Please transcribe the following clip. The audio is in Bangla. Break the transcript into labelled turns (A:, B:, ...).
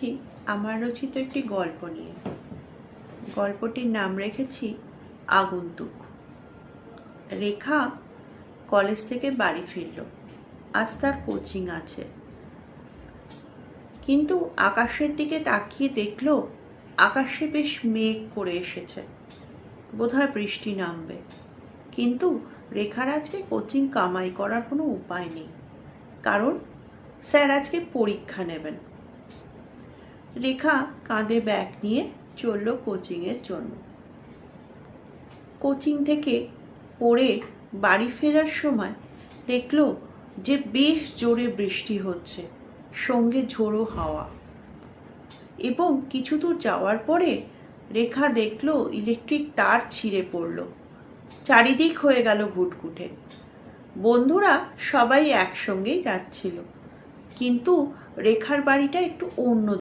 A: এসেছি আমার রচিত একটি গল্প নিয়ে। গল্পটির নাম রেখেছি আগন্তুক। রেখা কলেজ থেকে বাড়ি ফিরল। আজ তার কোচিং আছে, কিন্তু আকাশের দিকে তাকিয়ে দেখল আকাশে বেশ মেঘ করে এসেছে, বোধহয় বৃষ্টি নামবে। কিন্তু রেখার আজকে কোচিং কামাই করার কোনো উপায় নেই, কারণ স্যার আজকে পরীক্ষা নেবেন। রেখা কাঁধে ব্যাগ নিয়ে চলল কোচিংয়ের জন্য। কোচিং থেকে পড়ে বাড়ি ফেরার সময় দেখল যে বেশ জোরে বৃষ্টি হচ্ছে, সঙ্গে ঝোড়ো হাওয়া। এবং কিছু দূর যাওয়ার পরে রেখা দেখল ইলেকট্রিক তার ছিঁড়ে পড়ল, চারিদিক হয়ে গেল ঘুটঘুটে। বন্ধুরা সবাই একসঙ্গেই যাচ্ছিল, কিন্তু রেখার বাড়িটা একটু অন্য